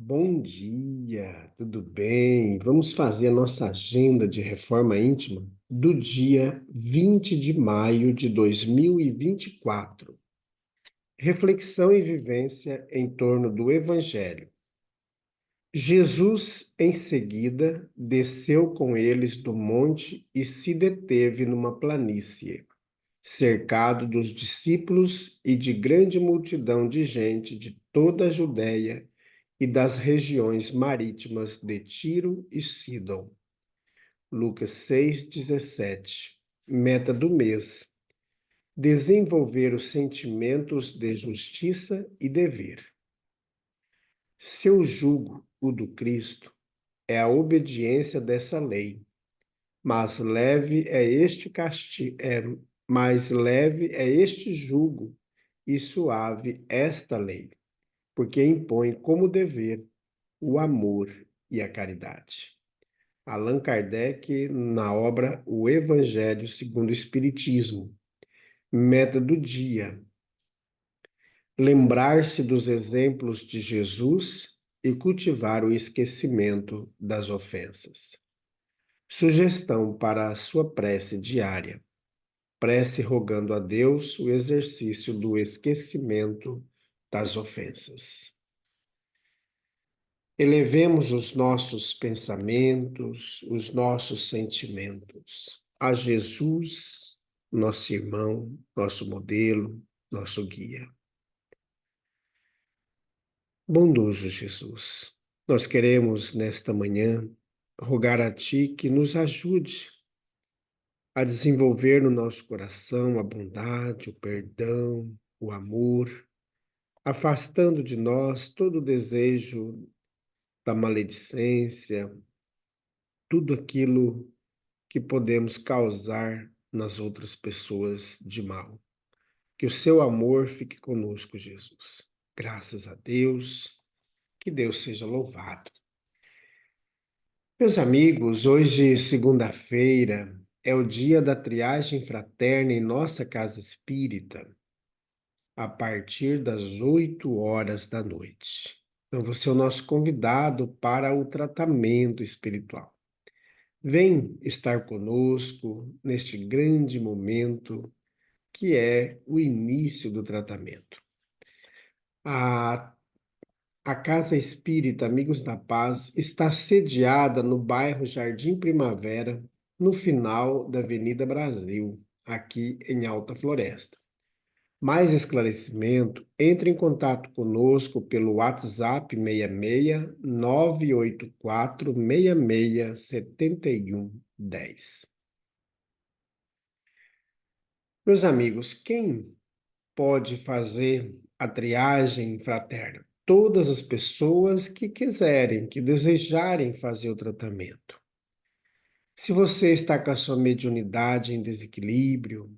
Bom dia, tudo bem? Vamos fazer a nossa agenda de reforma íntima do dia 20 de maio de 2024. Reflexão e vivência em torno do Evangelho. Jesus, em seguida, desceu com eles do monte e se deteve numa planície, cercado dos discípulos e de grande multidão de gente de toda a Judéia e das regiões marítimas de Tiro e Sidom. Lucas 6,17. Meta do mês: desenvolver os sentimentos de justiça e dever. Seu jugo, o do Cristo, é a obediência dessa lei, mas leve é este castigo, mais leve é este jugo e suave esta lei, porque impõe como dever o amor e a caridade. Allan Kardec, na obra O Evangelho segundo o Espiritismo. Meta do dia: lembrar-se dos exemplos de Jesus e cultivar o esquecimento das ofensas. Sugestão para a sua prece diária: prece rogando a Deus o exercício do esquecimento das ofensas. Elevemos os nossos pensamentos, os nossos sentimentos a Jesus, nosso irmão, nosso modelo, nosso guia. Bondoso Jesus, nós queremos nesta manhã rogar a Ti que nos ajude a desenvolver no nosso coração a bondade, o perdão, o amor, afastando de nós todo o desejo da maledicência, tudo aquilo que podemos causar nas outras pessoas de mal. Que o seu amor fique conosco, Jesus. Graças a Deus, que Deus seja louvado. Meus amigos, hoje, segunda-feira, é o dia da triagem fraterna em nossa casa espírita, a partir das 8 horas da noite. Então, você é o nosso convidado para o tratamento espiritual. Vem estar conosco neste grande momento que é o início do tratamento. A, a Casa Espírita Amigos da Paz está sediada no bairro Jardim Primavera, no final da Avenida Brasil, aqui em Alta Floresta. Mais esclarecimento, entre em contato conosco pelo WhatsApp 66 984 66 7110. Meus amigos, quem pode fazer a triagem fraterna? Todas as pessoas que quiserem, que desejarem fazer o tratamento. Se você está com a sua mediunidade em desequilíbrio,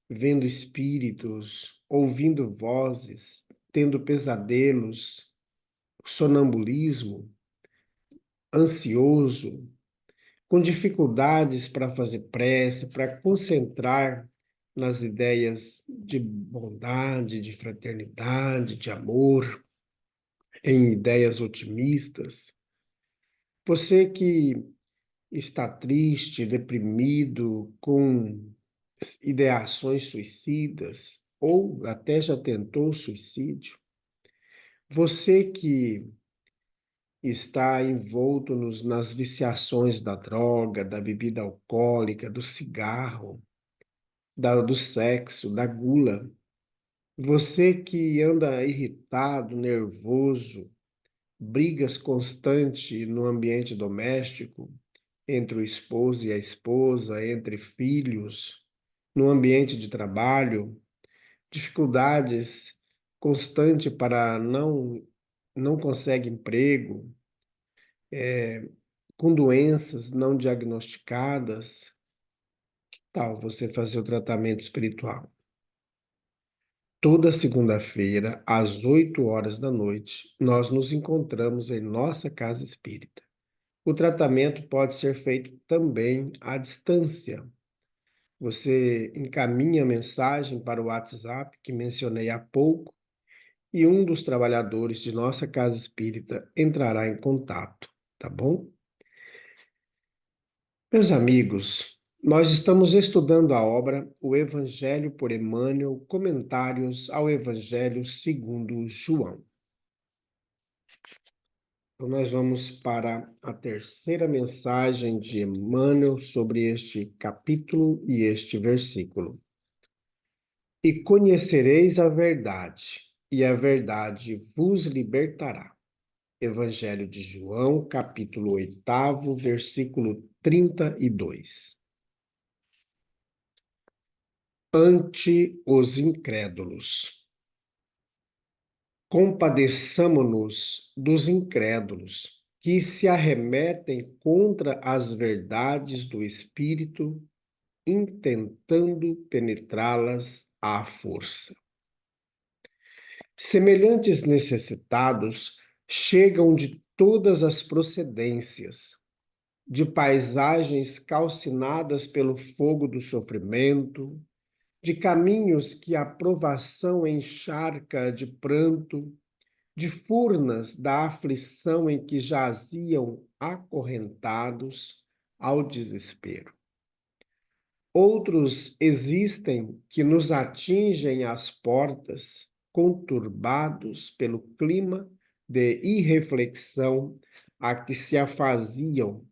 vendo espíritos, ouvindo vozes, tendo pesadelos, sonambulismo, ansioso, com dificuldades para fazer prece, para concentrar nas ideias de bondade, de fraternidade, de amor, em ideias otimistas. Você que está triste, deprimido, com ideações suicidas, ou até já tentou suicídio. Você que está envolto nas viciações da droga, da bebida alcoólica, do cigarro, do sexo, da gula. Você que anda irritado, nervoso, brigas constantes no ambiente doméstico, entre o esposo e a esposa, entre filhos, no ambiente de trabalho, dificuldades constantes para não consegue emprego, com doenças não diagnosticadas, que tal você fazer o tratamento espiritual? Toda segunda-feira, às 8 horas da noite, nós nos encontramos em nossa casa espírita. O tratamento pode ser feito também à distância. Você encaminha a mensagem para o WhatsApp que mencionei há pouco e um dos trabalhadores de nossa casa espírita entrará em contato, tá bom? Meus amigos, nós estamos estudando a obra O Evangelho por Emmanuel, Comentários ao Evangelho segundo João. Então, nós vamos para a terceira mensagem de Emmanuel sobre este capítulo e este versículo. E conhecereis a verdade, e a verdade vos libertará. Evangelho de João, capítulo 8, versículo 32. Ante os incrédulos. Compadeçamo-nos dos incrédulos, que se arremetem contra as verdades do Espírito, intentando penetrá-las à força. Semelhantes necessitados chegam de todas as procedências, de paisagens calcinadas pelo fogo do sofrimento, de caminhos que a provação encharca de pranto, de furnas da aflição em que jaziam acorrentados ao desespero. Outros existem que nos atingem às portas, conturbados pelo clima de irreflexão a que se afaziam,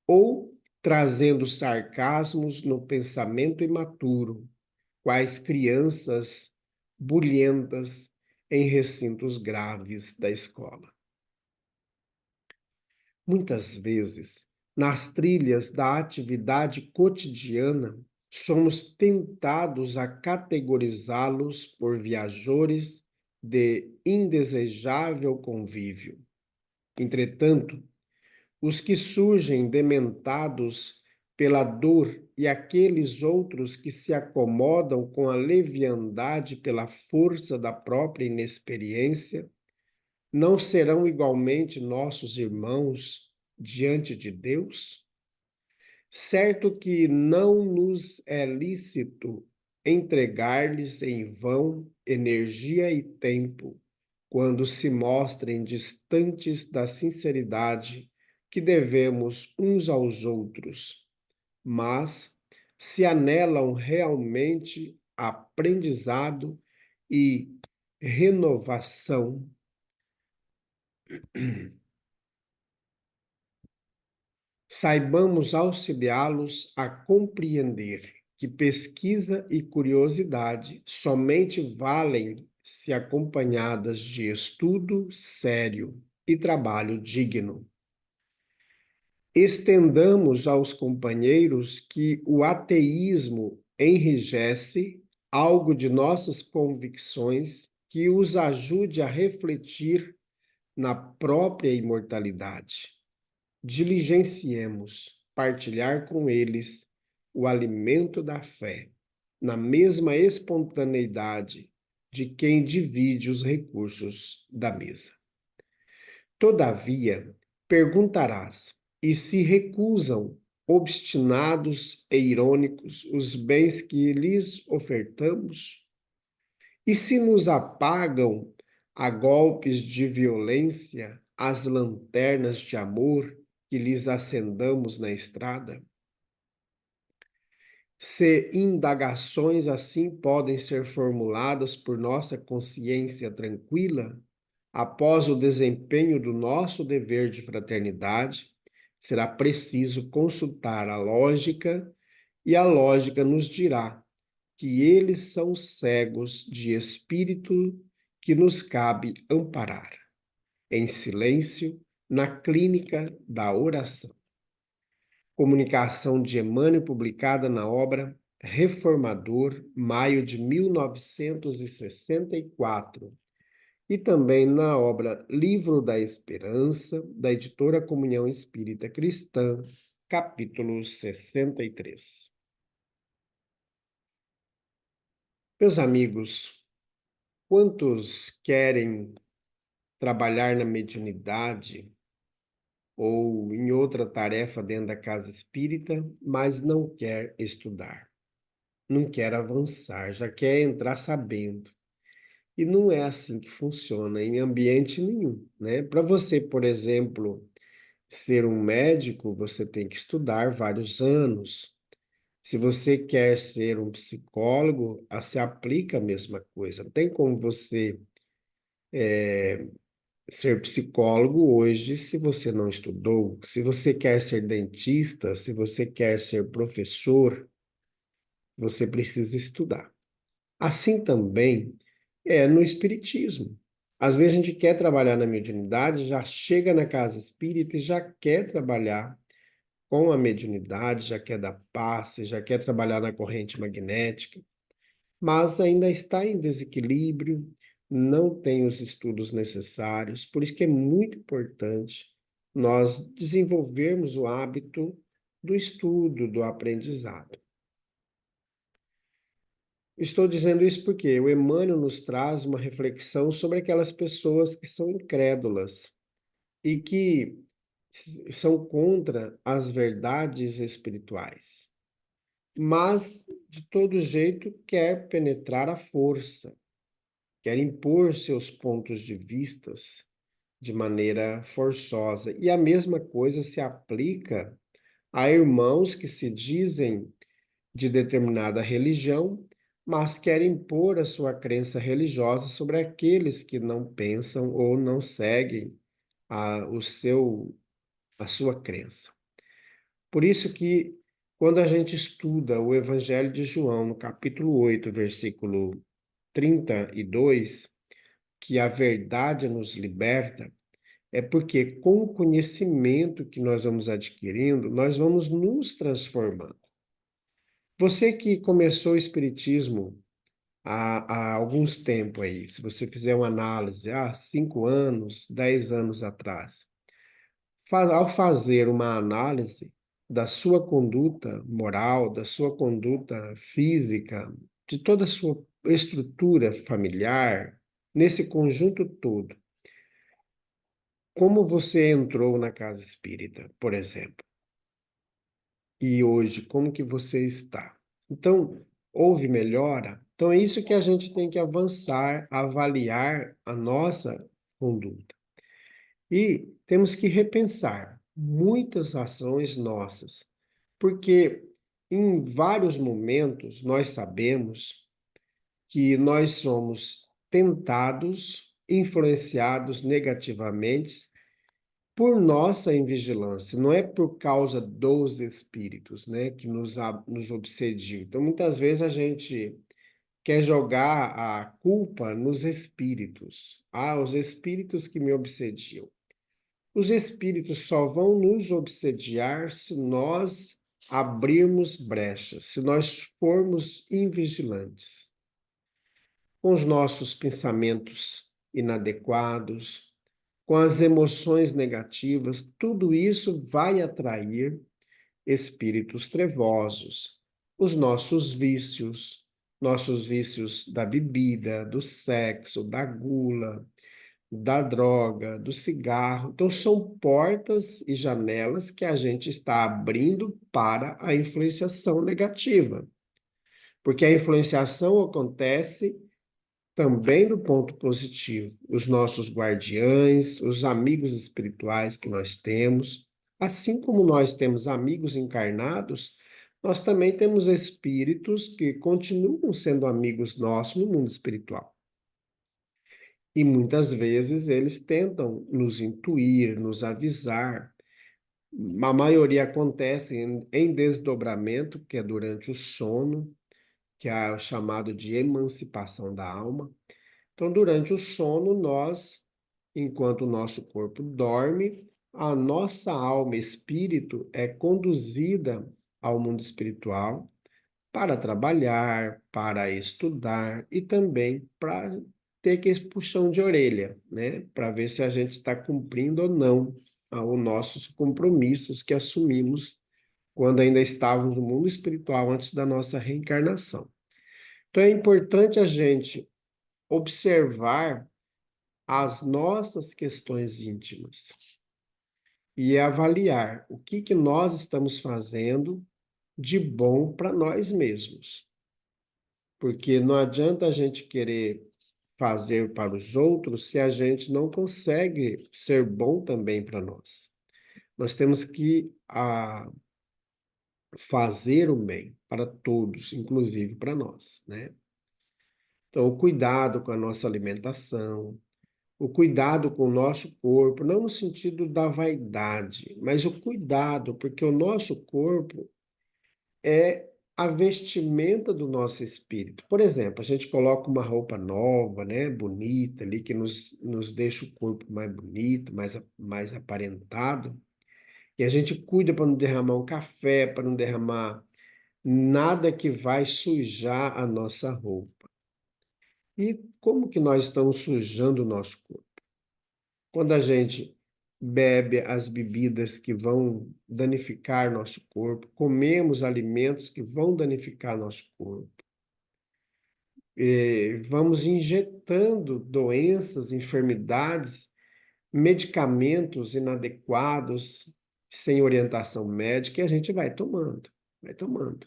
ou trazendo sarcasmos no pensamento imaturo, quais crianças bulhentas em recintos graves da escola. Muitas vezes, nas trilhas da atividade cotidiana, somos tentados a categorizá-los por viajores de indesejável convívio. Entretanto, os que surgem dementados pela dor e aqueles outros que se acomodam com a leviandade pela força da própria inexperiência, não serão igualmente nossos irmãos diante de Deus? Certo que não nos é lícito entregar-lhes em vão energia e tempo, quando se mostrem distantes da sinceridade que devemos uns aos outros, mas se anelam realmente aprendizado e renovação, saibamos auxiliá-los a compreender que pesquisa e curiosidade somente valem se acompanhadas de estudo sério e trabalho digno. Estendamos aos companheiros que o ateísmo enrijece algo de nossas convicções que os ajude a refletir na própria imortalidade. Diligenciemos partilhar com eles o alimento da fé, na mesma espontaneidade de quem divide os recursos da mesa. Todavia, perguntarás, e se recusam, obstinados e irônicos, os bens que lhes ofertamos? E se nos apagam a golpes de violência as lanternas de amor que lhes acendamos na estrada? Se indagações assim podem ser formuladas por nossa consciência tranquila, após o desempenho do nosso dever de fraternidade, será preciso consultar a lógica, e a lógica nos dirá que eles são cegos de espírito que nos cabe amparar, em silêncio, na clínica da oração. Comunicação de Emmanuel, publicada na obra Reformador, maio de 1964, e também na obra Livro da Esperança, da editora Comunhão Espírita Cristã, capítulo 63. Meus amigos, quantos querem trabalhar na mediunidade ou em outra tarefa dentro da casa espírita, mas não quer estudar, não quer avançar, já quer entrar sabendo? E não é assim que funciona em ambiente nenhum, né? Para você, por exemplo, ser um médico, você tem que estudar vários anos. Se você quer ser um psicólogo, se aplica a mesma coisa. Não tem como você ser psicólogo hoje se você não estudou. Se você quer ser dentista, se você quer ser professor, você precisa estudar. Assim também é no espiritismo. Às vezes a gente quer trabalhar na mediunidade, já chega na casa espírita e já quer trabalhar com a mediunidade, já quer dar passe, já quer trabalhar na corrente magnética, mas ainda está em desequilíbrio, não tem os estudos necessários, por isso que é muito importante nós desenvolvermos o hábito do estudo, do aprendizado. Estou dizendo isso porque o Emmanuel nos traz uma reflexão sobre aquelas pessoas que são incrédulas e que são contra as verdades espirituais, mas de todo jeito quer penetrar à força, quer impor seus pontos de vistas de maneira forçosa. E a mesma coisa se aplica a irmãos que se dizem de determinada religião, mas querem impor a sua crença religiosa sobre aqueles que não pensam ou não seguem a sua crença. Por isso que, quando a gente estuda o Evangelho de João, no capítulo 8, versículo 32, que a verdade nos liberta, é porque com o conhecimento que nós vamos adquirindo, nós vamos nos transformando. Você que começou o Espiritismo há alguns tempos aí, se você fizer uma análise, 5 anos, 10 anos atrás, ao fazer uma análise da sua conduta moral, da sua conduta física, de toda a sua estrutura familiar, nesse conjunto todo, como você entrou na casa espírita, por exemplo, e hoje, como que você está? Então, houve melhora? Então, é isso que a gente tem que avançar, avaliar a nossa conduta. E temos que repensar muitas ações nossas, porque em vários momentos nós sabemos que nós somos tentados, influenciados negativamente por nossa invigilância, não é por causa dos espíritos, né, que nos obsediam. Então, muitas vezes a gente quer jogar a culpa nos espíritos. Os espíritos que me obsediam. Os espíritos só vão nos obsediar se nós abrirmos brechas, se nós formos invigilantes, com os nossos pensamentos inadequados, com as emoções negativas, tudo isso vai atrair espíritos trevosos, os nossos vícios da bebida, do sexo, da gula, da droga, do cigarro. Então, são portas e janelas que a gente está abrindo para a influenciação negativa. Porque a influenciação acontece também do ponto positivo. Os nossos guardiães, os amigos espirituais que nós temos, assim como nós temos amigos encarnados, nós também temos espíritos que continuam sendo amigos nossos no mundo espiritual. E muitas vezes eles tentam nos intuir, nos avisar. A maioria acontece em desdobramento, que é durante o sono, que é o chamado de emancipação da alma. Então, durante o sono, nós, enquanto o nosso corpo dorme, a nossa alma, espírito, é conduzida ao mundo espiritual para trabalhar, para estudar e também para ter aquele puxão de orelha, né? Para ver se a gente está cumprindo ou não os nossos compromissos que assumimos quando ainda estávamos no mundo espiritual antes da nossa reencarnação. Então é importante a gente observar as nossas questões íntimas e avaliar o que que nós estamos fazendo de bom para nós mesmos. Porque não adianta a gente querer fazer para os outros se a gente não consegue ser bom também para nós? Nós temos que fazer o bem para todos, inclusive para nós, né? Então, o cuidado com a nossa alimentação, o cuidado com o nosso corpo, não no sentido da vaidade, mas o cuidado, porque o nosso corpo é a vestimenta do nosso espírito. Por exemplo, a gente coloca uma roupa nova, né, bonita ali, que nos deixa o corpo mais bonito, mais aparentado, e a gente cuida para não derramar um café, para não derramar nada que vai sujar a nossa roupa. E como que nós estamos sujando o nosso corpo? Quando a gente bebe as bebidas que vão danificar nosso corpo, comemos alimentos que vão danificar nosso corpo, vamos injetando doenças, enfermidades, medicamentos inadequados, sem orientação médica, e a gente vai tomando, vai tomando.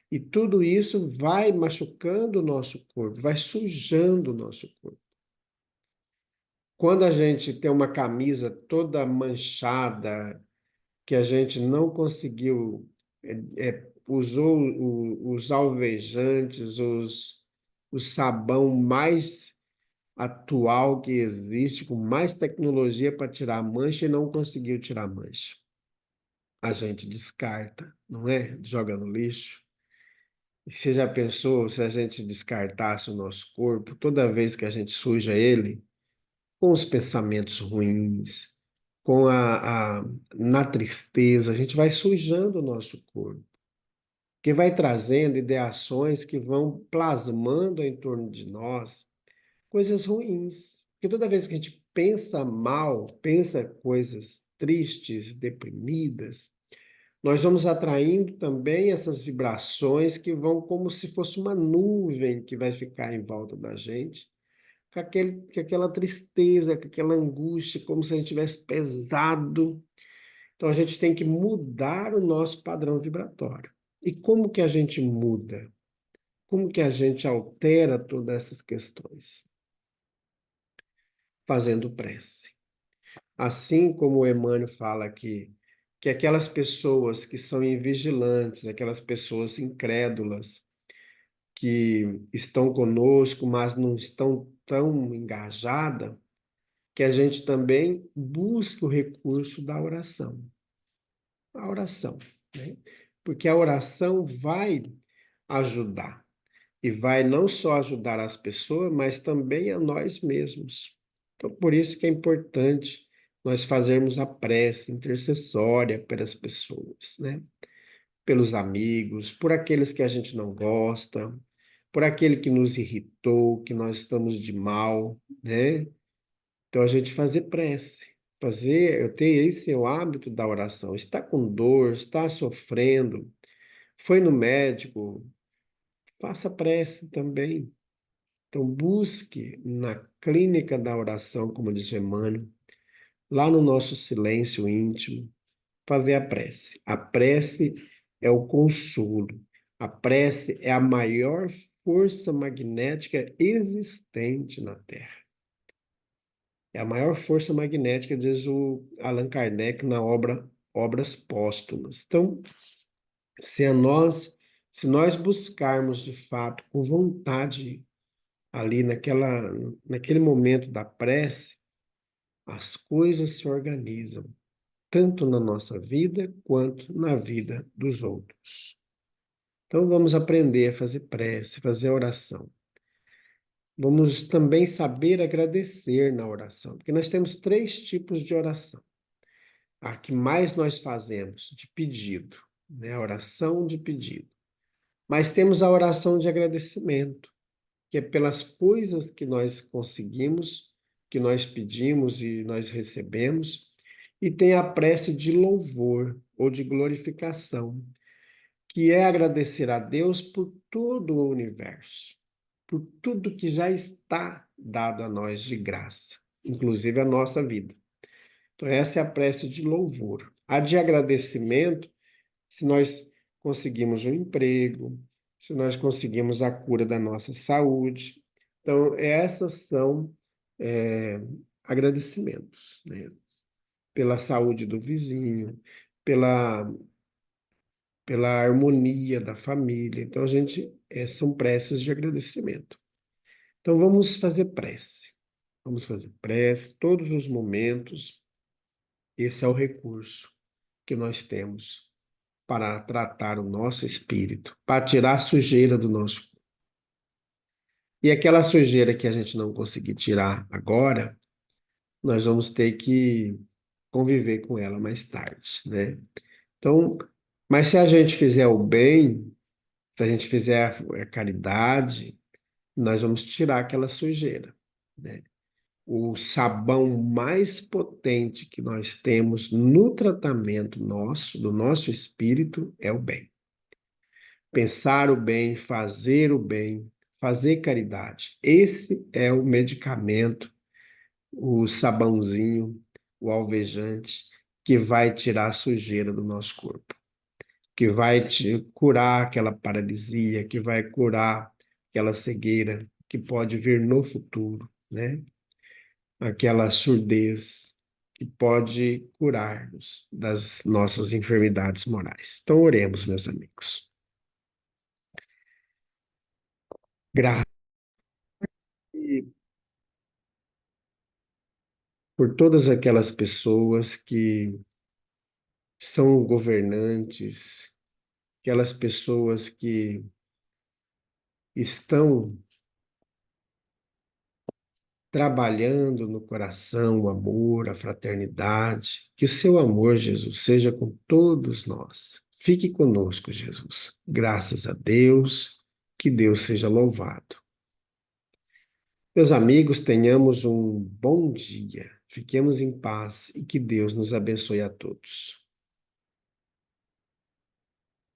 E tudo isso vai machucando o nosso corpo, vai sujando o nosso corpo. Quando a gente tem uma camisa toda manchada, que a gente não conseguiu, usou os alvejantes, o sabão mais atual que existe, com mais tecnologia para tirar a mancha e não conseguiu tirar a mancha. A gente descarta, não é? Joga no lixo. E você já pensou se a gente descartasse o nosso corpo toda vez que a gente suja ele com os pensamentos ruins, na tristeza, a gente vai sujando o nosso corpo, que vai trazendo ideações que vão plasmando em torno de nós coisas ruins. Porque toda vez que a gente pensa mal, pensa coisas tristes, deprimidas, nós vamos atraindo também essas vibrações que vão como se fosse uma nuvem que vai ficar em volta da gente com aquela tristeza, com aquela angústia, como se a gente tivesse pesado. Então a gente tem que mudar o nosso padrão vibratório. E como que a gente muda? Como que a gente altera todas essas questões? Fazendo prece. Assim como o Emmanuel fala aqui, que aquelas pessoas que são invigilantes, aquelas pessoas incrédulas, que estão conosco, mas não estão tão engajadas, que a gente também busque o recurso da oração. A oração, né? Porque a oração vai ajudar. E vai não só ajudar as pessoas, mas também a nós mesmos. Então, por isso que é importante nós fazermos a prece intercessória pelas pessoas, né? Pelos amigos, por aqueles que a gente não gosta, por aquele que nos irritou, que nós estamos de mal, né? Então, a gente fazer prece, eu tenho esse é o hábito da oração. Está com dor, está sofrendo, foi no médico, faça prece também. Então, busque na clínica da oração, como diz o Emmanuel, lá no nosso silêncio íntimo, fazer a prece. A prece é o consolo. A prece é a maior força magnética existente na Terra. É a maior força magnética, diz o Allan Kardec na obra Obras Póstumas. Então, se a nós, se nós buscarmos de fato com vontade ali naquele momento da prece, as coisas se organizam, tanto na nossa vida quanto na vida dos outros. Então vamos aprender a fazer prece, fazer oração. Vamos também saber agradecer na oração, porque nós temos três tipos de oração. A que mais nós fazemos de pedido, né? A oração de pedido. Mas temos a oração de agradecimento, que é pelas coisas que nós conseguimos, que nós pedimos e nós recebemos, e tem a prece de louvor ou de glorificação, que é agradecer a Deus por todo o universo, por tudo que já está dado a nós de graça, inclusive a nossa vida. Então, essa é a prece de louvor. A de agradecimento, se nós conseguimos um emprego, se nós conseguimos a cura da nossa saúde, Então, essas são agradecimentos, né? Pela saúde do vizinho, pela, pela harmonia da família. Então, são preces de agradecimento. Então, vamos fazer prece. Vamos fazer prece todos os momentos. Esse é o recurso que nós temos para tratar o nosso espírito, para tirar a sujeira do nosso corpo. E aquela sujeira que a gente não conseguir tirar agora, nós vamos ter que conviver com ela mais tarde, né? Então, mas se a gente fizer o bem, se a gente fizer a caridade, nós vamos tirar aquela sujeira, né? O sabão mais potente que nós temos no tratamento nosso, do nosso espírito, é o bem. Pensar o bem, fazer caridade. Esse é o medicamento, o sabãozinho, o alvejante, que vai tirar a sujeira do nosso corpo, que vai te curar aquela paralisia, que vai curar aquela cegueira que pode vir no futuro, né? Aquela surdez que pode curar-nos das nossas enfermidades morais. Então, oremos, meus amigos. Graças por todas aquelas pessoas que são governantes, aquelas pessoas que estão trabalhando no coração o amor, a fraternidade. Que o seu amor, Jesus, seja com todos nós. Fique conosco, Jesus. Graças a Deus, que Deus seja louvado. Meus amigos, tenhamos um bom dia. Fiquemos em paz e que Deus nos abençoe a todos.